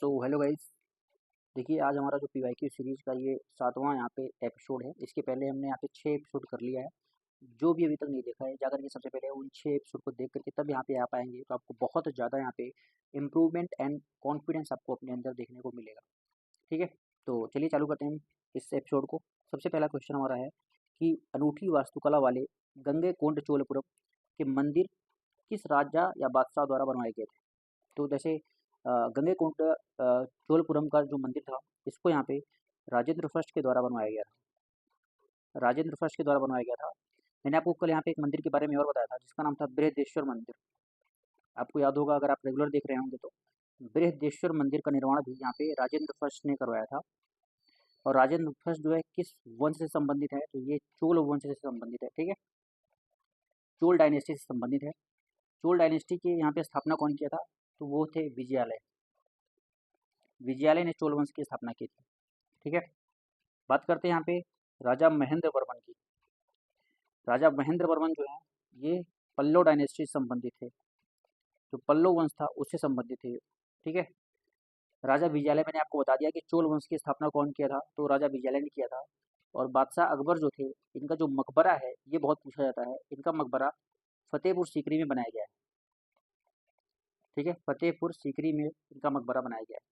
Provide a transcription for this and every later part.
So hello guys. देखिए आज हमारा जो पीवाईक्यू सीरीज़ का ये 7वां यहाँ पे एपिसोड है। इसके पहले हमने यहाँ पे 6 एपिसोड कर लिया है। जो भी अभी तक नहीं देखा है जाकर के सबसे पहले उन 6 एपिसोड को देख करके तब यहाँ पे आ पाएंगे, तो आपको बहुत ज़्यादा यहाँ पे इम्प्रूवमेंट एंड कॉन्फिडेंस आपको अपने अंदर देखने को मिलेगा। ठीक है, तो चलिए चालू करते हैं इस एपिसोड को। सबसे पहला क्वेश्चन हमारा है कि अनूठी वास्तुकला वाले गंगैकोंड चोलपुरम के मंदिर किस राजा या बादशाह द्वारा बनवाए गए थे। तो जैसे गंगैकोंड चोलपुरम का जो मंदिर था, इसको यहाँ पे राजेंद्र फर्स्ट के द्वारा बनवाया गया था। राजेंद्र फर्स्ट के द्वारा बनवाया गया था। मैंने आपको कल यहाँ पे एक मंदिर के बारे में और बताया था जिसका नाम था बृहदेश्वर मंदिर। आपको याद होगा अगर आप रेगुलर देख रहे होंगे तो। बृहदेश्वर मंदिर का निर्माण भी यहाँ पे राजेंद्र फर्स्ट ने करवाया था। और राजेंद्र फर्स्ट जो है किस वंश से संबंधित है, तो ये चोल वंश से संबंधित है। ठीक है, चोल डायनेस्टी से संबंधित है। चोल डायनेस्टी के यहाँ पे स्थापना कौन किया था, तो वो थे विजयालय। विजयालय ने चोल वंश की स्थापना की थी। ठीक है, बात करते हैं यहाँ पे राजा महेंद्र वर्मन की। राजा महेंद्र वर्मन जो है ये पल्लव डायनेस्टी से संबंधित थे। जो पल्लव वंश था उससे संबंधित थे। ठीक है, राजा विजयालय मैंने आपको बता दिया कि चोल वंश की स्थापना कौन किया था, तो राजा विजयालय ने किया था। और बादशाह अकबर जो थे, इनका जो मकबरा है ये बहुत पूछा जाता है। इनका मकबरा फतेहपुर सीकरी में बनाया गया है। ठीक है, फतेहपुर सीकरी में इनका मकबरा बनाया गया है।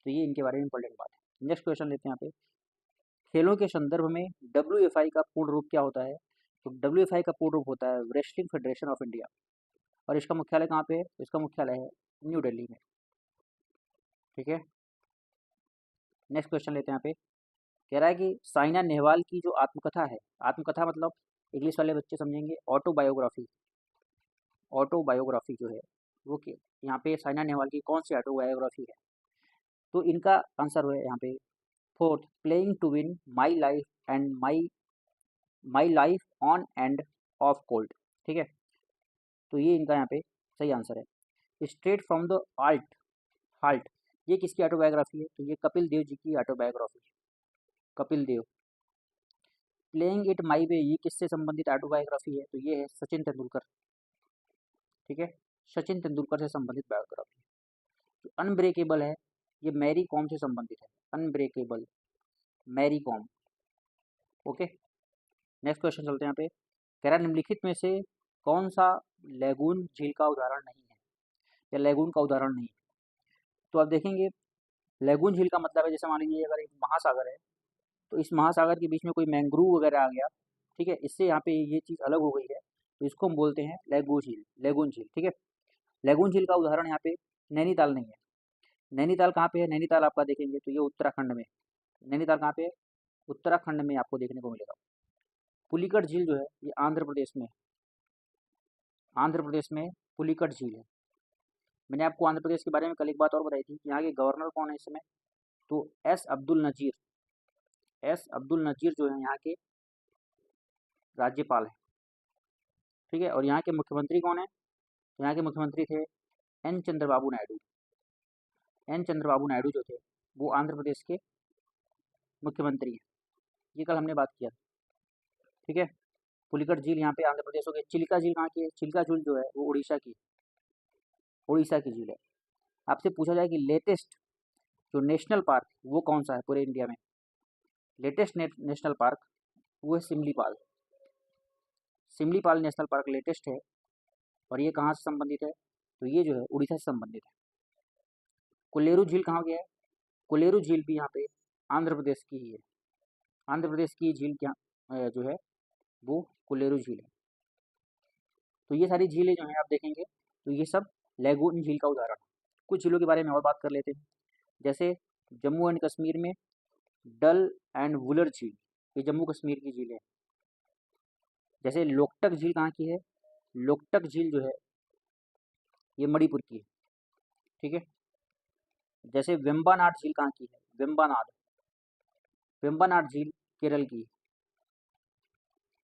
तो ये इनके बारे में इंपॉर्टेंट बात है। नेक्स्ट क्वेश्चन लेते हैं यहाँ पे। खेलों के संदर्भ में WFI का पूर्ण रूप क्या होता है, तो WFI का पूर्ण रूप होता है रेसलिंग फेडरेशन ऑफ इंडिया। और इसका मुख्यालय कहाँ पे है, इसका मुख्यालय है न्यू दिल्ली में। ठीक है, नेक्स्ट क्वेश्चन लेते हैं यहाँ पे। कह रहा है कि साइना नेहवाल की जो आत्मकथा है, आत्मकथा मतलब इंग्लिश वाले बच्चे समझेंगे ऑटोबायोग्राफी। ऑटोबायोग्राफी जो है वो यहाँ पे साइना नेहवाल की कौन सी ऑटोबायोग्राफी है, तो इनका आंसर है यहाँ पे fourth, playing to win my life and my life on and off cold. ठीक है, तो ये इनका यहाँ पे सही आंसर है। Straight from the alt halt, ये किसकी ऑटोबायोग्राफी है, तो ये कपिल देव जी की ऑटोबायोग्राफी है। Kapil Dev. Playing it my वे, ये किससे संबंधित ऑटोबायोग्राफी है, तो ये है सचिन तेंदुलकर। ठीक है, सचिन तेंदुलकर से संबंधित बायोग्राफी। जो अनब्रेकेबल है ये मैरी कॉम से संबंधित है। Unbreakable Mary Kom. Okay, next question चलते हैं यहाँ पे। कह रहा है निम्नलिखित में से कौन सा लैगून झील का उदाहरण नहीं है या लैगून का उदाहरण नहीं है। तो आप देखेंगे लैगून झील का मतलब है जैसे मान लीजिए अगर एक महासागर है, तो इस महासागर के बीच में कोई मैंग्रोव वगैरह आ गया। ठीक है, इससे यहाँ पे ये चीज़ अलग हो गई है, तो इसको हम बोलते हैं लैगून झील। लैगून झील। ठीक है, लैगून झील का उदाहरण यहाँ पे नैनीताल नहीं है। नैनीताल कहाँ पे है, नैनीताल आपका देखेंगे तो ये उत्तराखंड में। नैनीताल कहाँ पे है, उत्तराखंड में आपको देखने को मिलेगा। पुलिकट झील जो है ये आंध्र प्रदेश में। आंध्र प्रदेश में पुलिकट झील है। मैंने आपको आंध्र प्रदेश के बारे में कल एक बात और बताई थी कि यहाँ के गवर्नर कौन है इस समय, तो एस अब्दुल नज़ीर। एस अब्दुल नज़ीर जो है यहाँ के राज्यपाल है। ठीक है, और यहाँ के मुख्यमंत्री कौन है, तो यहाँ के मुख्यमंत्री थे एन चंद्रबाबू नायडू। एन चंद्रबाबू नायडू जो थे वो आंध्र प्रदेश के मुख्यमंत्री हैं। ये कल हमने बात किया। ठीक है, पुलिकट झील यहाँ पे आंध्र प्रदेश हो गया। चिल्का झील कहाँ की है, चिल्का झील जो है वो उड़ीसा की, उड़ीसा की झील है। आपसे पूछा जाए कि लेटेस्ट जो नेशनल पार्क वो कौन सा है पूरे इंडिया में, लेटेस्ट नेशनल पार्क वो है Similipal. Similipal national park latest है। और ये कहाँ से संबंधित है, तो ये जो है उड़ीसा से संबंधित है। कोलेरू झील कहाँ गया है, कोलेरू झील भी यहाँ पे आंध्र प्रदेश की ही है। आंध्र प्रदेश की झील क्या जो है वो कोलेरू झील है। तो ये सारी झीलें जो हैं आप देखेंगे तो ये सब लैगून झील का उदाहरण है। कुछ झीलों के बारे में और बात कर लेते हैं। जैसे जम्मू एंड कश्मीर में डल एंड वुलर झील, ये जम्मू कश्मीर की झील है। जैसे लोकटक झील कहाँ की है, लोकटक झील जो है ये मणिपुर की है। ठीक है, जैसे वेम्बानाड झील कहाँ की है, वेम्बानाड, वेम्बानाड झील केरल की है।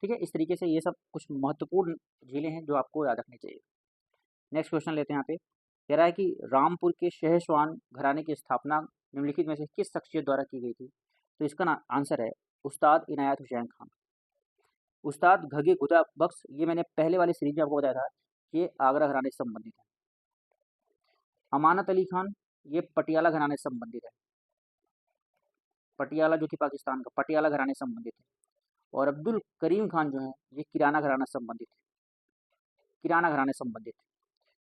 ठीक है, इस तरीके से ये सब कुछ महत्वपूर्ण झीलें हैं जो आपको याद रखनी चाहिए। नेक्स्ट क्वेश्चन लेते हैं यहाँ पे। कह रहा है कि रामपुर के शहसवान घराने की स्थापना निम्नलिखित में से किस शख्सियत द्वारा की गई थी, तो इसका आंसर है उस्ताद इनायत हुसैन खान। उस्ताद घगे खुदा बख्श, ये मैंने पहले वाली सीरीज में आपको बताया था कि ये आगरा घराने से संबंधित है। अमानत अली खान ये पटियाला घराने से संबंधित है, पटियाला जो कि पाकिस्तान का पटियाला घराने से संबंधित है। और अब्दुल करीम खान जो है ये किराना घराना से संबंधित है, किराना घराने से संबंधित है।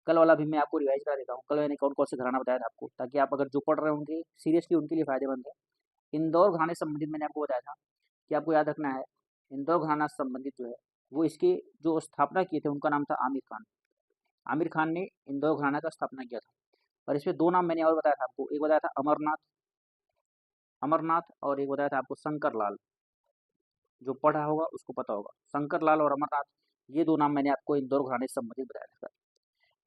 कल वाला भी मैं आपको रिवाइज करा देता हूँ, कल मैंने कौन कौन से घराना बताया था आपको, ताकि आप अगर जो पढ़ रहे होंगे सीरियसली उनके लिए फायदेमंद है। इंदौर घराने से संबंधित मैंने आपको बताया था कि आपको याद रखना है, इंदौर घराना से संबंधित जो है वो इसके जो स्थापना किए थे उनका नाम था आमिर खान। आमिर खान ने इंदौर घराना का स्थापना किया था। और इसमें दो नाम मैंने और बताया था आपको, एक बताया था अमरनाथ, अमरनाथ, और एक बताया था आपको शंकर लाल। जो पढ़ा होगा उसको पता होगा, शंकर लाल और अमरनाथ, ये दो नाम मैंने आपको इंदौर घराने से संबंधित बताया था।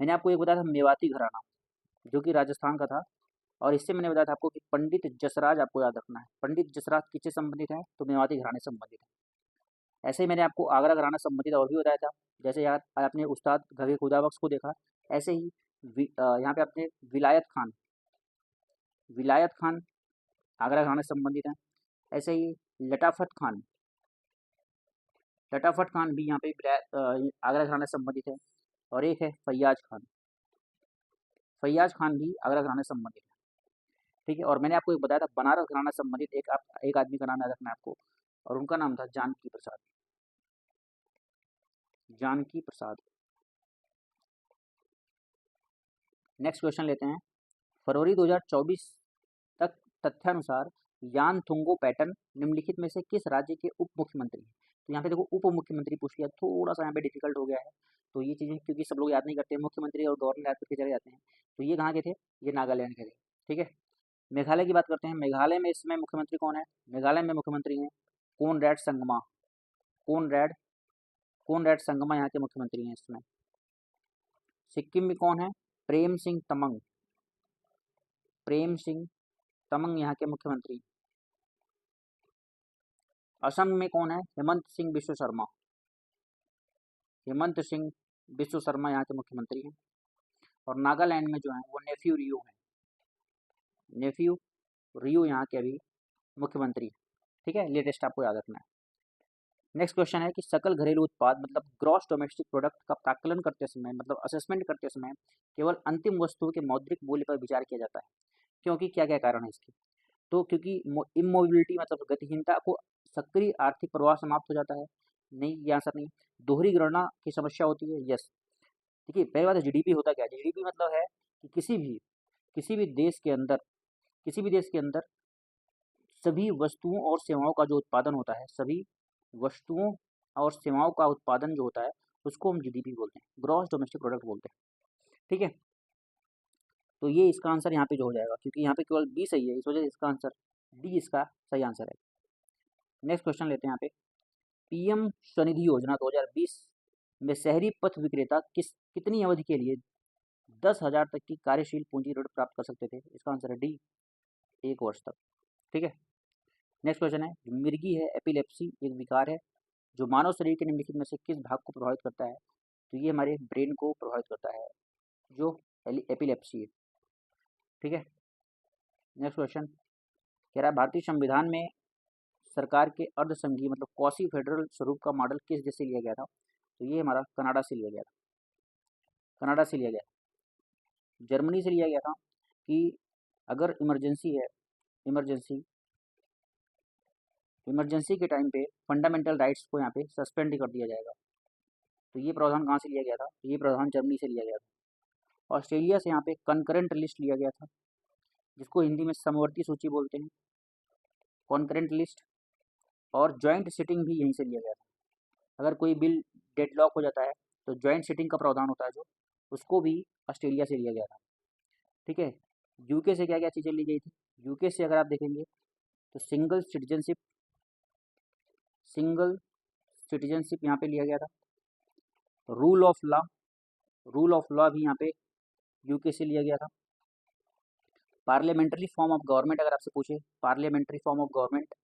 मैंने आपको एक बताया था मेवाती घराना, जो कि राजस्थान का था। और इससे मैंने बताया था आपको कि पंडित जसराज, आपको याद रखना है, पंडित जसराज किससे संबंधित है, तो मेवाती घराने से संबंधित है। ऐसे ही मैंने आपको आगरा घराना से संबंधित और भी बताया था। जैसे यार आपने उस्ताद घगे खुदाबख्श को देखा, ऐसे ही यहाँ पे आपने विलायत खान आगरा घराने से संबंधित है। ऐसे ही लटाफत खान, लटाफट खान भी यहाँ पे आगरा घराने से संबंधित है। और एक है फैयाज खान, फैयाज खान भी आगरा घराने से संबंधित है। ठीक है। और मैंने आपको एक बताया था बनारस घराना से संबंधित एक आदमी का नाम याद रखना है आपको, और उनका नाम था जानकी प्रसाद, जानकी प्रसाद। नेक्स्ट क्वेश्चन लेते हैं। फरवरी 2024 तक तथ्यानुसार यान थुंगो पैटर्न निम्नलिखित में से किस राज्य के उप मुख्यमंत्री हैं। तो यहाँ पे देखो उप मुख्यमंत्री पूछ लिया, थोड़ा सा यहाँ पे डिफिकल्ट हो गया है। तो ये चीज़ें क्योंकि सब लोग याद नहीं करते, मुख्यमंत्री और गवर्नर याद करके चले जाते हैं। तो ये कहाँ के थे, ये नागालैंड के थे। ठीक है। मेघालय की बात करते हैं। मेघालय में इसमें मुख्यमंत्री कौन है, मेघालय में मुख्यमंत्री हैं कोनरैड संगमा, कोनरैड कोनरैड संगमा यहाँ के मुख्यमंत्री हैं इसमें। सिक्किम में कौन है, प्रेम सिंह तमंग, प्रेम सिंह तमंग यहाँ के मुख्यमंत्री। असम में कौन है, हेमंत सिंह बिश्व शर्मा, हेमंत सिंह बिश्व शर्मा यहाँ के मुख्यमंत्री हैं। और नागालैंड में जो है वो नेफ्यू रियो है, नेफ्यू रियो यहाँ के अभी मुख्यमंत्री। ठीक है, लेटेस्ट आपको याद रखना है। नेक्स्ट क्वेश्चन है कि सकल घरेलू उत्पाद मतलब ग्रॉस डोमेस्टिक प्रोडक्ट का प्राकलन करते समय, मतलब असेसमेंट करते समय केवल अंतिम वस्तुओं के मौद्रिक मूल्य पर विचार किया जाता है, क्योंकि क्या क्या कारण है इसके। तो क्योंकि इमोबिलिटी मतलब गतिहीनता को सक्रिय आर्थिक प्रवाह समाप्त हो जाता है, नहीं ये आंसर नहीं। दोहरी गणना की समस्या होती है, यस। देखिए पहली बात है जीडीपी होता क्या है, जीडीपी मतलब है कि किसी भी देश के अंदर, किसी भी देश के अंदर सभी वस्तुओं और सेवाओं का जो उत्पादन होता है, सभी वस्तुओं और सेवाओं का उत्पादन जो होता है उसको हम जीडीपी बोलते हैं, ग्रॉस डोमेस्टिक प्रोडक्ट बोलते हैं। ठीक है। तो ये इसका आंसर यहाँ पे जो हो जाएगा, क्योंकि यहाँ पे केवल बी सही है, इस वजह से इसका आंसर डी इसका सही आंसर है। नेक्स्ट क्वेश्चन लेते हैं यहाँ पे। पीएम स्वनिधि योजना 2020 में शहरी पथ विक्रेता कितनी अवधि के लिए 10,000 तक की कार्यशील पूंजी ऋण प्राप्त कर सकते थे, इसका आंसर है डी, 1 वर्ष तक। ठीक है। नेक्स्ट क्वेश्चन है, मिर्गी है एपिलेप्सी एक विकार है जो मानव शरीर के निम्नलिखित में से किस भाग को प्रभावित करता है, तो ये हमारे ब्रेन को प्रभावित करता है, जो एपिलेप्सी है। ठीक है। नेक्स्ट क्वेश्चन कह रहा है भारतीय संविधान में सरकार के अर्धसंघीय मतलब क्वासी फेडरल स्वरूप का मॉडल किस देश से लिया गया था, तो ये हमारा कनाडा से लिया गया था, कनाडा से लिया गया, जर्मनी से लिया गया था। कि अगर इमरजेंसी है, इमरजेंसी इमरजेंसी के टाइम पे फंडामेंटल राइट्स को यहाँ पे सस्पेंड कर दिया जाएगा, तो ये प्रावधान कहाँ से लिया गया था, तो ये प्रावधान जर्मनी से लिया गया था। ऑस्ट्रेलिया से यहाँ पे कंकरेंट लिस्ट लिया गया था, जिसको हिंदी में समवर्ती सूची बोलते हैं, कॉन्करेंट लिस्ट। और ज्वाइंट सिटिंग भी यहीं से लिया गया था। अगर कोई बिल डेडलॉक हो जाता है तो ज्वाइंट सिटिंग का प्रावधान होता है जो, उसको भी ऑस्ट्रेलिया से लिया गया था। ठीक है। यूके से क्या क्या चीज़ें ली गई थी, यूके से अगर आप देखेंगे तो सिंगल सिटीजनशिप यहाँ पे लिया गया था। Rule of law, rule of law भी यहाँ पे यूके से लिया गया था। पार्लियामेंट्री फॉर्म ऑफ गवर्नमेंट अगर आपसे पूछे, पार्लियामेंट्री फॉर्म ऑफ गवर्नमेंट,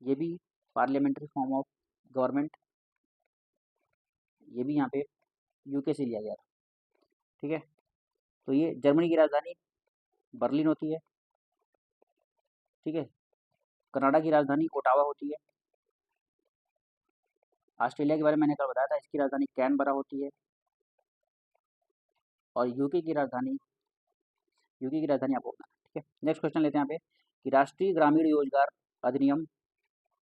ये भी पार्लियामेंट्री फॉर्म ऑफ गवर्नमेंट, ये भी यहाँ पे यूके से लिया गया था। ठीक है। तो ये जर्मनी की राजधानी बर्लिन होती है। ठीक है। कनाडा की राजधानी ओटावा होती है। ऑस्ट्रेलिया के बारे में मैंने कल बताया था, इसकी राजधानी कैनबरा होती है। और यूके की राजधानी यूपी की राजधानी आपको बताना है, ठीक है। नेक्स्ट क्वेश्चन लेते हैं यहाँ पे कि राष्ट्रीय ग्रामीण रोजगार अधिनियम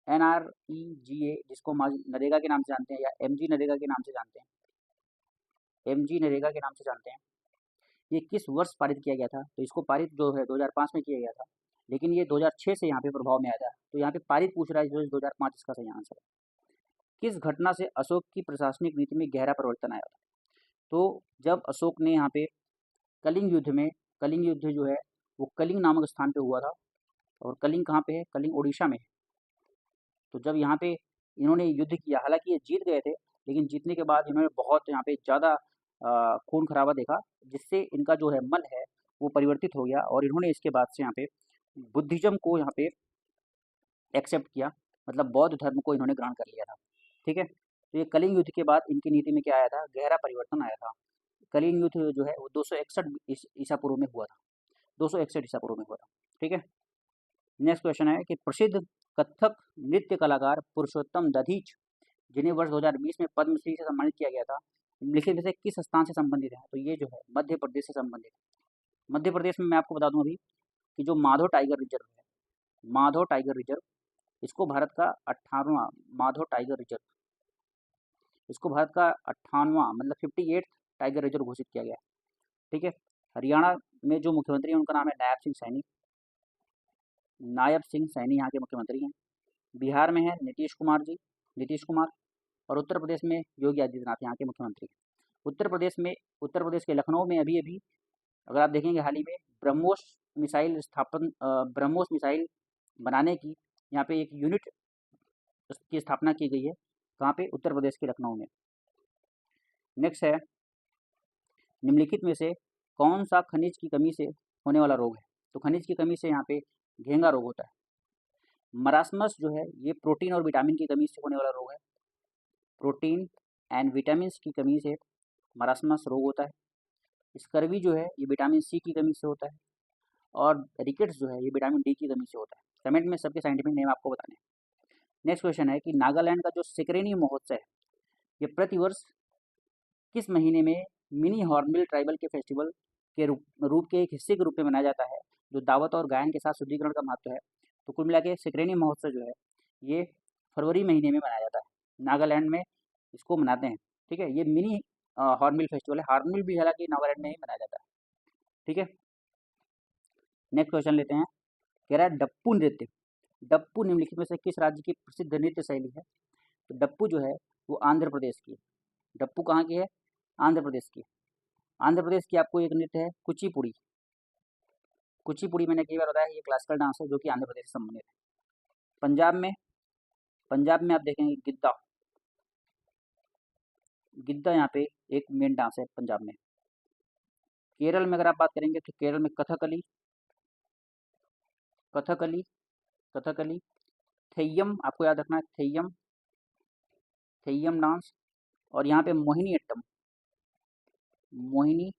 NREGA, जिसको हम आज नरेगा के नाम से जानते हैं या MG नरेगा के नाम से जानते हैं, MG नरेगा के नाम से जानते हैं, ये किस वर्ष पारित किया गया था? तो इसको पारित जो है 2005 में किया गया था, लेकिन ये 2006 से यहाँ पे प्रभाव में आया था। तो यहाँ पे पारित पूछ रहा है, जो 2005 इसका सही आंसर है। किस घटना से अशोक की प्रशासनिक नीति में गहरा परिवर्तन आया था? तो जब अशोक ने यहाँ पे कलिंग युद्ध में, कलिंग युद्ध जो है वो कलिंग नामक स्थान पे हुआ था, और कलिंग कहाँ पे है? कलिंग उड़ीसा में है। तो जब यहाँ पे इन्होंने युद्ध किया, हालांकि ये जीत गए थे, लेकिन जीतने के बाद इन्होंने बहुत यहाँ पे ज़्यादा खून खराबा देखा, जिससे इनका जो है मन है वो परिवर्तित हो गया, और इन्होंने इसके बाद से यहाँ पे बुद्धिज्म को यहाँ पे एक्सेप्ट किया, मतलब बौद्ध धर्म को इन्होंने ग्रहण कर लिया था, ठीक है। तो ये कलिंग युद्ध के बाद इनकी नीति में क्या आया था? गहरा परिवर्तन आया था। कलिंग युद्ध जो है वो 261 ईसा पूर्व में हुआ था, 261 ईसा पूर्व में हुआ था, ठीक है। नेक्स्ट क्वेश्चन है कि प्रसिद्ध कथक नृत्य कलाकार पुरुषोत्तम दधीच, जिन्हें वर्ष 2020 में पद्मश्री से सम्मानित किया गया था, निम्नलिखित में से किस स्थान से संबंधित है? तो ये जो है मध्य प्रदेश से संबंधित है। मध्य प्रदेश में मैं आपको बता दूं अभी कि जो माधव टाइगर रिजर्व है, माधव टाइगर रिजर्व, इसको भारत का 58वां माधव टाइगर रिजर्व, इसको भारत का 58वां मतलब 58 टाइगर रिजर्व घोषित किया गया है, ठीक है। हरियाणा में जो मुख्यमंत्री हैं उनका नाम है नायब सिंह सैनी, नायब सिंह सैनी यहाँ के मुख्यमंत्री हैं। बिहार में है नीतीश कुमार जी, नीतीश कुमार, और उत्तर प्रदेश में योगी आदित्यनाथ यहाँ के मुख्यमंत्री हैं। उत्तर प्रदेश के लखनऊ में अभी अभी अगर आप देखेंगे हाल ही में ब्रह्मोस मिसाइल बनाने की यहाँ पे एक यूनिट की स्थापना की गई है, कहाँ पे? उत्तर प्रदेश के लखनऊ में। नेक्स्ट है, निम्नलिखित में से कौन सा खनिज की कमी से होने वाला रोग है? तो खनिज की कमी से यहाँ पे घेंगा रोग होता है। मरासमस जो है ये प्रोटीन और विटामिन की कमी से होने वाला रोग है, प्रोटीन एंड विटामिन की कमी से मरासमस रोग होता है। स्कर्वी जो है ये विटामिन सी की कमी से होता है, और रिकेट्स जो है ये विटामिन डी की कमी से होता है। कमेंट में सबके साइंटिफिक नेम आपको बताने हैं। नेक्स्ट क्वेश्चन है कि नागालैंड का जो सिकरेनी महोत्सव है ये प्रतिवर्ष किस महीने में मिनी हॉर्नबिल ट्राइबल के फेस्टिवल के रूप के एक हिस्से के रूप में मनाया जाता है, जो दावत और गायन के साथ शुद्धिकरण का महत्व है? तो कुल मिला के सिकरेनी महोत्सव जो है ये फरवरी महीने में मनाया जाता है, नागालैंड में इसको मनाते हैं, ठीक है। ये मिनी हॉर्नबिल फेस्टिवल है, हॉर्नबिल भी हालांकि नागालैंड में ही मनाया जाता है, ठीक है। नेक्स्ट क्वेश्चन लेते हैं, कह रहा है डप्पू नृत्य, डप्पू निम्नलिखित में से किस राज्य की प्रसिद्ध नृत्य शैली है? तो डप्पू जो है वो आंध्र प्रदेश की है। डप्पू कहाँ की है? आंध्र प्रदेश की। आंध्र प्रदेश की आपको एक नृत्य है कुचिपुड़ी, कुचिपुड़ी मैंने कई बार बताया ये क्लासिकल डांस है जो कि आंध्र प्रदेश से संबंधित है। पंजाब में आप देखेंगे गिद्दा, गिद्दा यहाँ पे एक मेन डांस है पंजाब में। केरल में अगर आप बात करेंगे तो केरल में कथकली, कथकली, कथकली, थेय्यम आपको याद रखना है, थेय्यम, थेय्यम डांस, और यहाँ पे मोहिनी अट्टम, मोहिनी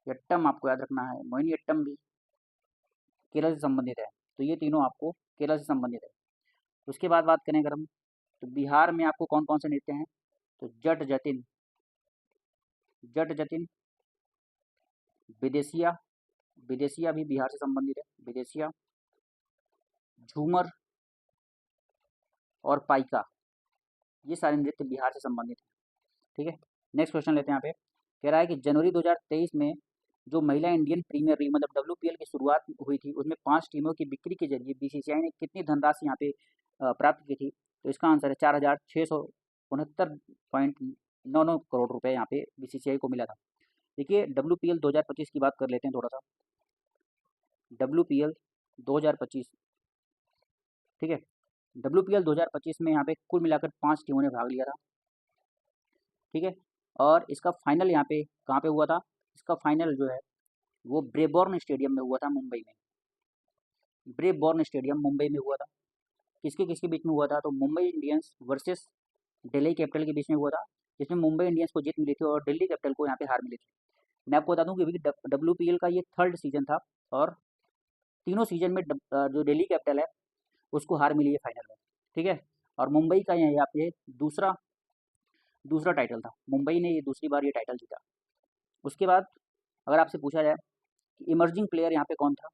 अट्टम आपको याद रखना है, मोहिनी अट्टम भी केरल से संबंधित है। तो ये तीनों आपको केरल से संबंधित है। उसके बाद बात करें अगर हम, तो बिहार में आपको कौन कौन से नृत्य हैं? तो जट जतिन, जट जतिन, विदेशिया, विदेशिया भी बिहार से संबंधित है, विदेशिया, झूमर और पाइका, ये सारे नृत्य बिहार से संबंधित है, ठीक है। नेक्स्ट क्वेश्चन लेते हैं यहाँ पे, कह रहा है कि जनवरी 2023 में जो महिला इंडियन प्रीमियर लीग मतलब WPL की शुरुआत हुई थी, उसमें 5 टीमों की बिक्री के जरिए BCCI ने कितनी धनराशि यहाँ पे प्राप्त की थी? तो इसका आंसर है 4,669.99 करोड़ रुपए यहाँ पे BCCI को मिला था। देखिए WPL 2025 की बात कर लेते हैं थोड़ा सा, WPL 2025, ठीक है। WPL 2025 में यहाँ पे कुल मिलाकर 5 टीमों ने भाग लिया था, ठीक है। और इसका फाइनल यहाँ पे कहाँ पे हुआ था? इसका फाइनल जो है वो ब्रेबॉर्न स्टेडियम में हुआ था, मुंबई में, ब्रेबॉर्न स्टेडियम मुंबई में हुआ था। किसके किसके बीच में हुआ था? तो Mumbai Indians versus Delhi capital के बीच में हुआ था, जिसमें मुंबई इंडियंस को जीत मिली थी और दिल्ली कैपिटल को यहाँ पे हार मिली थी। मैं आपको बता दूं कि WPL का ये 3rd सीजन था, और तीनों सीजन में जो दिल्ली कैपिटल है उसको हार मिली है फाइनल में, ठीक है। और मुंबई का यहाँ पे दूसरा टाइटल था, मुंबई ने ये दूसरी बार ये टाइटल जीता। उसके बाद अगर आपसे पूछा जाए इमर्जिंग प्लेयर यहाँ पे कौन था,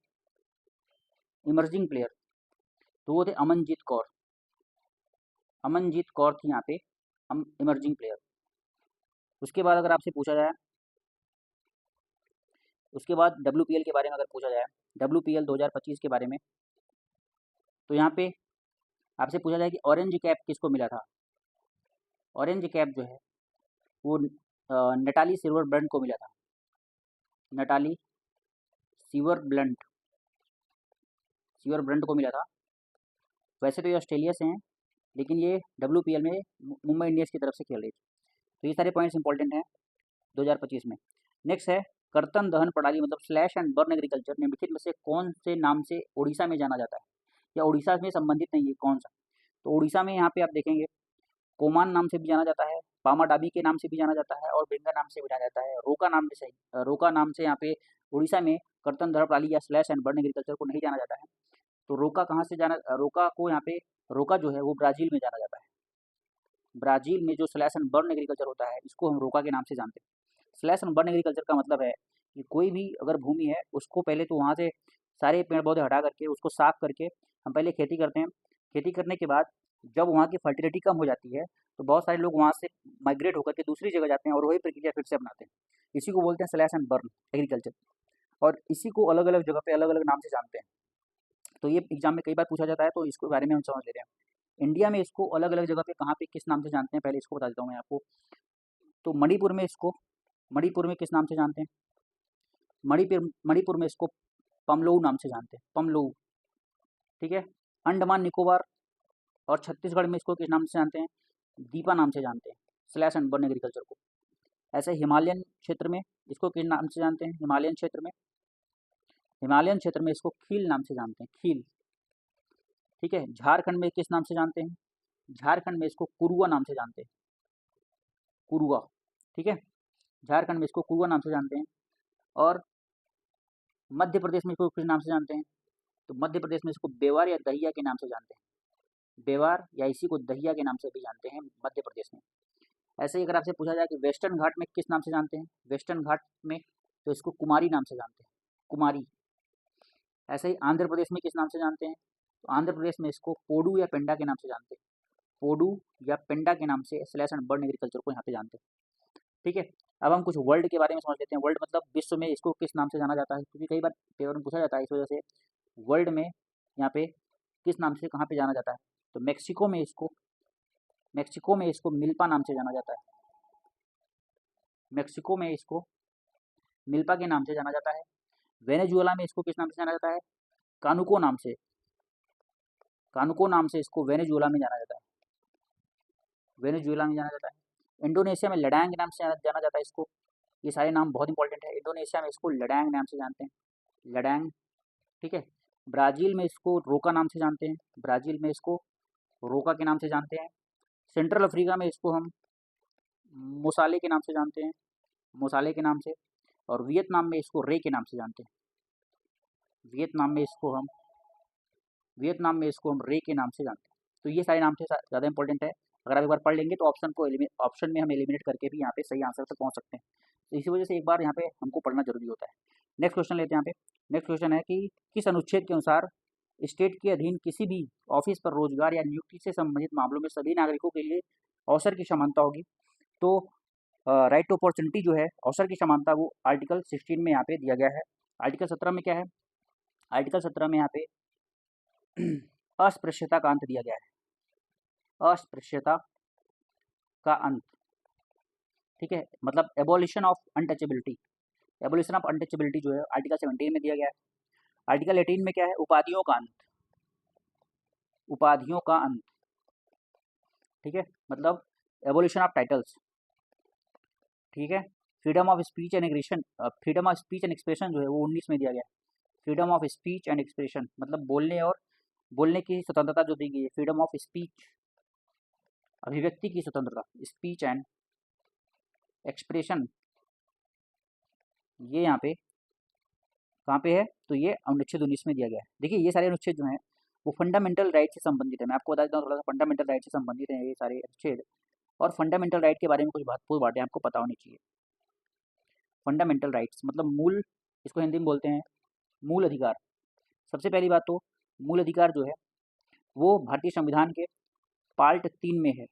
इमर्जिंग प्लेयर, तो वो थे अमनजीत कौर, अमनजीत कौर थी यहाँ पे इमर्जिंग प्लेयर। उसके बाद अगर आपसे पूछा जाए, उसके बाद WPL के बारे में अगर पूछा जाए, WPL 2025 के बारे में, तो यहाँ पे आपसे पूछा जाए कि ऑरेंज कैप किसको मिला था। ऑरेंज कैप जो है वो नटाली सिल्वर ब्लंट को मिला था, नटाली सिल्वर ब्लंट को मिला था। वैसे तो ये ऑस्ट्रेलिया से हैं, लेकिन ये WPL में मुंबई इंडियंस की तरफ से खेल रही थी। तो ये सारे पॉइंट्स इंपॉर्टेंट हैं 2025 में। नेक्स्ट है कर्तन दहन प्रणाली मतलब स्लैश एंड बर्न एग्रीकल्चर निम्नलिखित में से कौन से नाम से उड़ीसा में जाना जाता है, या उड़ीसा में संबंधित नहीं है कौन सा। तो उड़ीसा में यहाँ पे आप देखेंगे कोमान नाम से भी जाना जाता है, पामाडाबी के नाम से भी जाना जाता है, और बेंगा नाम से भी जाना जाता है। रोका नाम से यहाँ पे उड़ीसा में कर्तन दहन प्रणाली या स्लैश एंड बर्न एग्रीकल्चर को नहीं जाना जाता है। तो रोका कहाँ से जाना, रोका को यहाँ पे, रोका जो है वो ब्राज़ील में जाना जाता है। ब्राज़ील में जो स्लैश एंड बर्न एग्रीकल्चर होता है इसको हम रोका के नाम से जानते हैं। स्लैश एंड बर्न एग्रीकल्चर का मतलब है कि कोई भी अगर भूमि है उसको पहले तो वहाँ से सारे पेड़ पौधे हटा करके उसको साफ करके हम पहले खेती करते हैं। खेती करने के बाद जब वहाँ की फर्टिलिटी कम हो जाती है तो बहुत सारे लोग वहाँ से माइग्रेट होकर के दूसरी जगह जाते हैं और वही प्रक्रिया फिर से अपनाते हैं। इसी को बोलते हैं स्लैश एंड बर्न एग्रीकल्चर, और इसी को अलग अलग जगह पे अलग अलग नाम से जानते हैं। तो ये एग्जाम में कई बार पूछा जाता है, तो इसके बारे में हम समझ लेते हैं। इंडिया में इसको अलग अलग जगह पे कहाँ पे किस नाम से जानते हैं, पहले इसको बता देता हूँ मैं आपको। तो मणिपुर में किस नाम से जानते हैं, मणिपुर में इसको पमलोऊ नाम से जानते हैं, पमलोऊ। ठीक है, अंडमान निकोबार और छत्तीसगढ़ में इसको किस नाम से जानते हैं, दीपा नाम से जानते हैं स्लैश एंड बर्न एग्रीकल्चर को। ऐसे हिमालयन क्षेत्र में इसको किस नाम से जानते हैं, हिमालयन क्षेत्र में इसको खील नाम से जानते हैं, खील। ठीक है, झारखंड में किस नाम से जानते हैं, झारखंड में इसको कुरुआ नाम से जानते हैं, कुरुआ। ठीक है, झारखंड में इसको कुरुआ नाम से जानते हैं। और मध्य प्रदेश में इसको किस नाम से जानते हैं, तो मध्य प्रदेश में इसको बेवार या दहिया के नाम से जानते हैं, बेवार या इसी को दहिया के नाम से भी जानते हैं मध्य प्रदेश में। ऐसे ही अगर आपसे पूछा जाए कि वेस्टर्न घाट में किस नाम से जानते हैं, वेस्टर्न घाट में तो इसको कुमारी नाम से जानते हैं, कुमारी। ऐसे ही आंध्र प्रदेश में किस नाम से जानते हैं, तो आंध्र प्रदेश में इसको पोडू या पेंडा के नाम से जानते हैं, पोडू या पेंडा के नाम से स्लैश एंड बर्न एग्रीकल्चर को यहाँ पे जानते हैं। ठीक है, अब हम कुछ वर्ल्ड के बारे में समझ लेते हैं। वर्ल्ड मतलब विश्व में इसको किस नाम से जाना जाता है, क्योंकि कई बार पेपर में पूछा जाता है, इस वजह से वर्ल्ड में यहाँ पे किस नाम से कहाँ पे जाना जाता है। तो मेक्सिको में इसको मिल्पा नाम से जाना जाता है, मेक्सिको में इसको मिल्पा के नाम से जाना जाता है। वेनेजुएला में इसको किस नाम से जाना जाता है, कानुको नाम से इसको वेनेजुएला में जाना जाता है, वेनेजुएला में जाना जाता है। इंडोनेशिया में लडांग नाम से जाना जाता है इसको। ये सारे नाम बहुत इंपॉर्टेंट है। इंडोनेशिया में इसको लडांग नाम से जानते हैं, लडांग। ठीक है, ब्राज़ील में इसको रोका नाम से जानते हैं, ब्राज़ील में इसको रोका के नाम से जानते हैं। सेंट्रल अफ्रीका में इसको हम मोसाले के नाम से जानते हैं, मोसाले के नाम से। और वियतनाम में इसको रे के नाम से जानते हैं, वियतनाम में इसको हम रे के नाम से जानते हैं। तो ये सारे नाम से ज़्यादा इंपॉर्टेंट है। अगर आप एक बार पढ़ लेंगे तो ऑप्शन में हम एलिमिनेट करके भी यहाँ पे सही आंसर तक पहुँच सकते हैं। तो इसी वजह से एक बार यहाँ पे हमको पढ़ना जरूरी होता है। नेक्स्ट क्वेश्चन लेते हैं। यहाँ पे नेक्स्ट क्वेश्चन है कि किस अनुच्छेद के अनुसार स्टेट के अधीन किसी भी ऑफिस पर रोजगार या नियुक्ति से संबंधित मामलों में सभी नागरिकों के लिए अवसर की समानता होगी। तो राइट टू अपॉर्चुनिटी जो है, अवसर की समानता, वो आर्टिकल 16 में यहाँ पे दिया गया है। आर्टिकल 17 में क्या है, आर्टिकल 17 में यहाँ पे अस्पृश्यता का अंत दिया गया है, अस्पृश्यता का अंत। ठीक है, मतलब abolition of untouchability, abolition of untouchability जो है आर्टिकल 17 में दिया गया है। आर्टिकल 18 में क्या है, उपाधियों का अंत, उपाधियों का अंत। ठीक है, मतलब एबोलिशन ऑफ टाइटल्स। ठीक है, freedom of speech and aggression, freedom of speech and expression जो है वो 19 में दिया गया है। Freedom of speech and expression मतलब बोलने की स्वतंत्रता जो दी गई है, फ्रीडम ऑफ स्पीच, अभिव्यक्ति की स्वतंत्रता, स्पीच एंड एक्सप्रेशन, ये यहाँ पे कहाँ पे है, तो ये अनुच्छेद 19 में दिया गया है। देखिए ये सारे अनुच्छेद जो हैं वो फंडामेंटल राइट से संबंधित है। मैं आपको बता देता हूँ थोड़ा सा, फंडामेंटल राइट से संबंधित है ये सारे अनुच्छेद। और फंडामेंटल राइट के बारे में कुछ महत्वपूर्ण बातें आपको पता होनी चाहिए। फंडामेंटल राइट्स मतलब मूल इसको हिंदी में बोलते हैं मूल अधिकार। सबसे पहली बात तो मूल अधिकार जो है वो भारतीय संविधान के पार्ट 3 में है।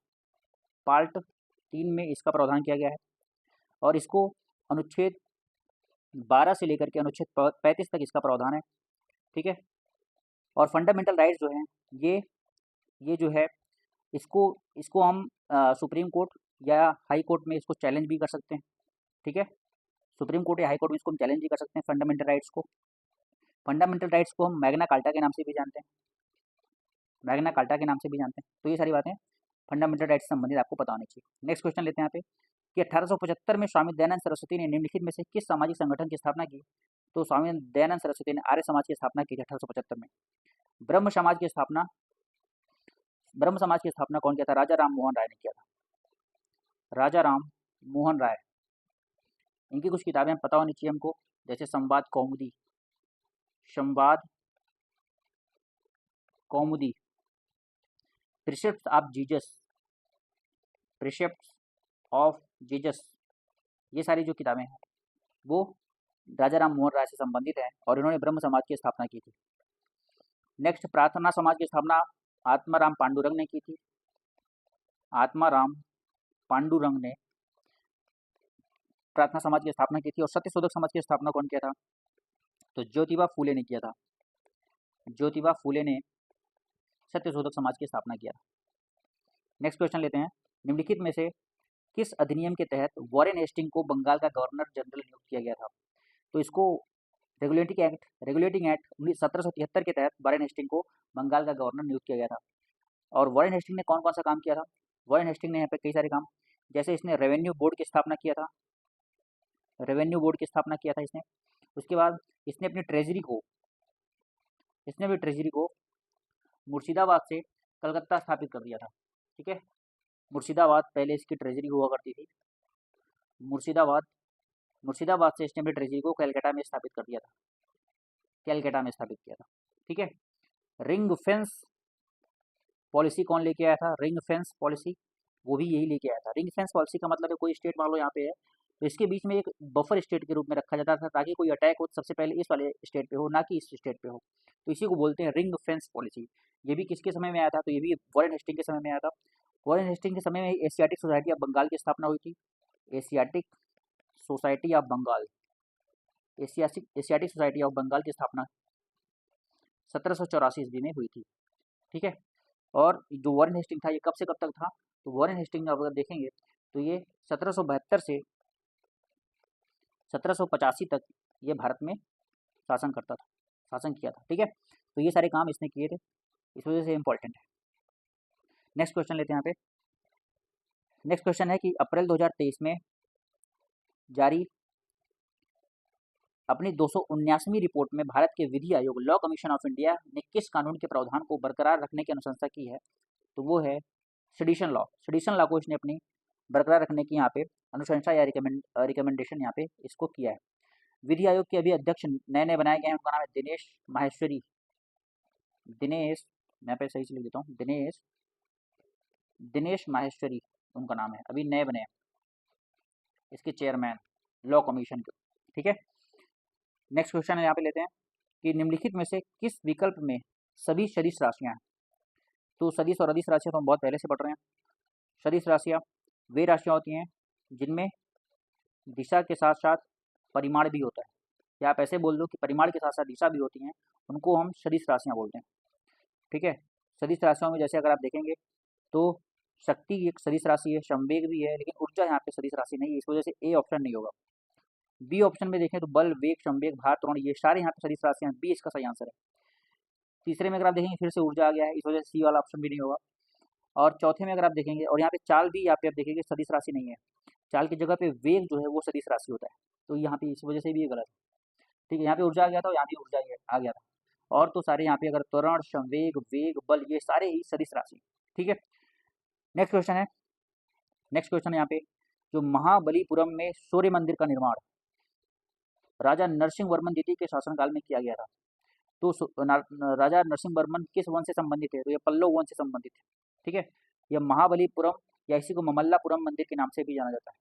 पार्ट 3 में इसका प्रावधान किया गया है और इसको अनुच्छेद 12 से लेकर के अनुच्छेद 35 तक इसका प्रावधान है। ठीक है। और फंडामेंटल राइट्स जो हैं ये जो है इसको इसको हम सुप्रीम कोर्ट या हाई कोर्ट में इसको चैलेंज भी कर सकते हैं। ठीक है। सुप्रीम कोर्ट या हाई कोर्ट में इसको हम चैलेंज भी कर सकते हैं फंडामेंटल राइट्स को। फंडामेंटल राइट्स को हम मैग्ना कार्टा के नाम से भी जानते हैं, मैग्ना कार्टा के नाम से भी जानते हैं। तो ये सारी बातें फंडामेंटल राइट्स से संबंधित आपको पता होनी चाहिए। नेक्स्ट क्वेश्चन लेते हैं यहाँ पे कि 1875 में स्वामी दयानंद सरस्वती ने निम्नलिखित में से किस सामाजिक संगठन की स्थापना की? तो स्वामी दयानंद सरस्वती ने आर्य समाज की स्थापना की 1875 में। ब्रह्म समाज की स्थापना कौन किया था? राजा राम मोहन राय ने किया था। राजा राम मोहन राय। इनकी कुछ किताबें पता होनी चाहिए हमको, जैसे संवाद कौमुदी, प्रिसेप्ट्स ऑफ जीसस, ये सारी जो किताबें हैं वो राजा राम मोहन राय से संबंधित है और इन्होंने ब्रह्म समाज की स्थापना की थी। नेक्स्ट, प्रार्थना समाज की स्थापना आत्माराम पांडुरंग ने की थी। आत्माराम पांडुरंग ने प्रार्थना समाज की स्थापना की थी। और सत्यशोधक समाज की स्थापना कौन किया था? तो ज्योतिबा फूले ने किया था। ज्योतिबा फूले ने सत्यशोधक समाज की स्थापना किया था। नेक्स्ट क्वेश्चन लेते हैं, निम्नलिखित में से किस अधिनियम के तहत वॉरेन हेस्टिंग को बंगाल का गवर्नर जनरल नियुक्त किया गया था? तो इसको रेगुलेटिंग एक्ट 1773 के तहत वॉरेन हेस्टिंग को बंगाल का गवर्नर नियुक्त किया गया था। और वॉरेन हेस्टिंग ने कौन कौन सा काम किया था? वॉरेन हेस्टिंग ने यहाँ पे कई सारे काम, जैसे इसने रेवेन्यू बोर्ड की स्थापना किया था। रेवेन्यू बोर्ड की स्थापना किया था इसने। उसके बाद इसने अपनी ट्रेजरी को मुर्शिदाबाद से कलकत्ता स्थापित कर दिया था। ठीक है। मुर्शिदाबाद पहले इसकी ट्रेजरी हुआ करती थी। मुर्शिदाबाद से इसने अपनी ट्रेजरी को कलकत्ता में स्थापित कर दिया था, कलकत्ता में स्थापित किया था। ठीक है। रिंग फेंस पॉलिसी कौन लेके आया था? रिंग फेंस पॉलिसी वो भी यही लेके आया था। रिंग फेंस पॉलिसी का मतलब है कोई स्टेट मान लो यहाँ पे है तो इसके बीच में एक बफर स्टेट के रूप में रखा जाता था ताकि कोई अटैक हो सबसे पहले इस वाले स्टेट पे हो, ना कि इस स्टेट पे हो। तो इसी को बोलते हैं रिंग फेंस पॉलिसी। ये भी किसके समय में आया था? तो ये भी वॉरेन हेस्टिंग के समय में आया था। वॉरेन हेस्टिंग के समय में एशियाटिक सोसाइटी ऑफ बंगाल की स्थापना हुई थी। एशियाटिक सोसाइटी ऑफ बंगाल की स्थापना 1784 ईस्वी में हुई थी। ठीक है। और जो वॉरेन हेस्टिंग था ये कब से कब तक था? तो वॉरेन हेस्टिंग अगर देखेंगे तो ये 1772 से 1785 तक ये भारत में शासन किया था। ठीक है। तो ये सारे काम इसने किए थे, इस वजह से इम्पोर्टेंट है। नेक्स्ट क्वेश्चन लेते हैं यहाँ पे। नेक्स्ट क्वेश्चन है कि अप्रैल 2023 में जारी अपनी 279वीं रिपोर्ट में भारत के विधि आयोग लॉ कमीशन ऑफ इंडिया ने किस कानून के प्रावधान को बरकरार रखने की अनुशंसा की है? तो वो है सेडिशन लॉ। सेडिशन लॉ को इसने अपनी बरकरार रखने की यहाँ पे अनुशंसा या रिकमेंडेशन यहाँ पे इसको किया है। विधि आयोग के अभी अध्यक्ष नए नए बनाए गए हैं, उनका नाम है मैं पे सही से लिख देता हूँ, दिनेश माहेश्वरी उनका नाम है, अभी नए बने हैं इसके चेयरमैन लॉ कमीशन के। ठीक है। नेक्स्ट क्वेश्चन यहाँ पे लेते हैं कि निम्नलिखित में से किस विकल्प में सभी सदिश राशियाँ हैं? तो सदिश और अदिश राशियाँ तो हम बहुत पहले से पढ़ रहे हैं। सदिश राशियाँ वे राशियाँ होती हैं जिनमें दिशा के साथ साथ परिमाण भी होता है, या आप ऐसे बोल दो कि परिमाण के साथ साथ दिशा भी होती हैं, उनको हम सदिश राशियाँ बोलते हैं। ठीक है। सदिश राशियों में जैसे अगर आप देखेंगे तो शक्ति एक सदिश राशि है, संवेग भी है, लेकिन ऊर्जा यहाँ पे सदिश राशि नहीं है, इस वजह से ए ऑप्शन नहीं होगा। बी ऑप्शन में देखें तो बल, वेग, संवेग, भार, त्वरण, ये सारे यहाँ पे सदिश राशियाँ हैं, बी इसका सही आंसर है। तीसरे में अगर आप देखेंगे फिर से ऊर्जा आ गया है, इस वजह से सी वाला ऑप्शन भी नहीं होगा। और चौथे में अगर आप देखेंगे और यहाँ पे चाल भी यहाँ पे आप देखेंगे सदिश राशि नहीं है, चाल की जगह पे वेग जो है वो सदिश राशि होता है, तो यहाँ पे इस वजह से भी ये गलत है। ठीक है। यहाँ पे ऊर्जा आ गया था और यहाँ भी ऊर्जा आ गया था, और तो सारे यहाँ पे अगर त्वरण, संवेग, वेग, बल, ये सारे ही सदिश राशि। ठीक है। नेक्स्ट क्वेश्चन है यहाँ पे, जो महाबलीपुरम में सूर्य मंदिर का निर्माण राजा नरसिंह वर्मन द्वितीय के शासनकाल में किया गया था। तो राजा नरसिंह वर्मन किस वंश से संबंधित है? तो ये पल्लव वंश से संबंधित है। ठीक है। यह महाबलीपुरम या इसी को ममल्लापुरम मंदिर के नाम से भी जाना जाता है।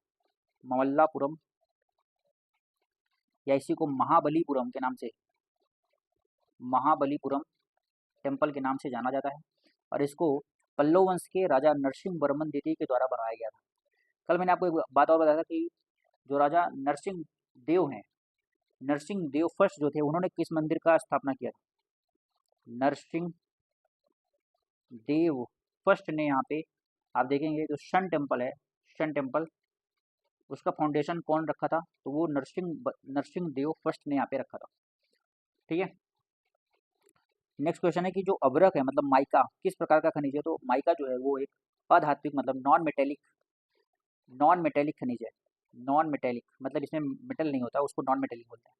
या इसी को महाबलीपुरम के नाम से, महाबलीपुरम टेम्पल के नाम से जाना जाता है। और इसको पल्लव वंश के राजा नरसिंह वर्मन द्वितीय के द्वारा बनवाया गया था। कल मैंने आपको एक बात और बताया था कि जो राजा नरसिंह देव हैं, नरसिंह देव फर्स्ट जो थे, उन्होंने किस मंदिर का स्थापना किया था? नरसिंह देव फर्स्ट ने यहाँ पे आप देखेंगे जो शन टेम्पल है, शन टेम्पल, उसका फाउंडेशन कौन रखा था? तो वो नरसिंह देव फर्स्ट ने यहाँ पे रखा था। ठीक है। नेक्स्ट क्वेश्चन है कि जो अभ्रक है मतलब माइका किस प्रकार का खनिज है? तो माइका जो है वो एक अधात्विक मतलब नॉन मेटेलिक खनिज है। नॉन मेटेलिक मतलब इसमें मेटल नहीं होता, उसको नॉन मेटेलिक बोलते हैं।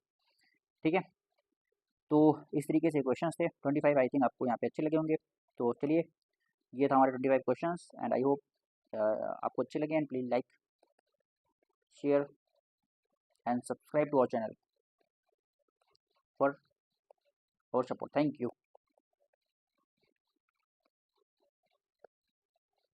ठीक है। तो इस तरीके से क्वेश्चंस थे 25, आई थिंक आपको यहाँ पे अच्छे लगे होंगे। तो चलिए, ये था हमारे 25 क्वेश्चंस एंड आई होप आपको अच्छे लगे। And please like, share and subscribe to our channel for support. Thank you.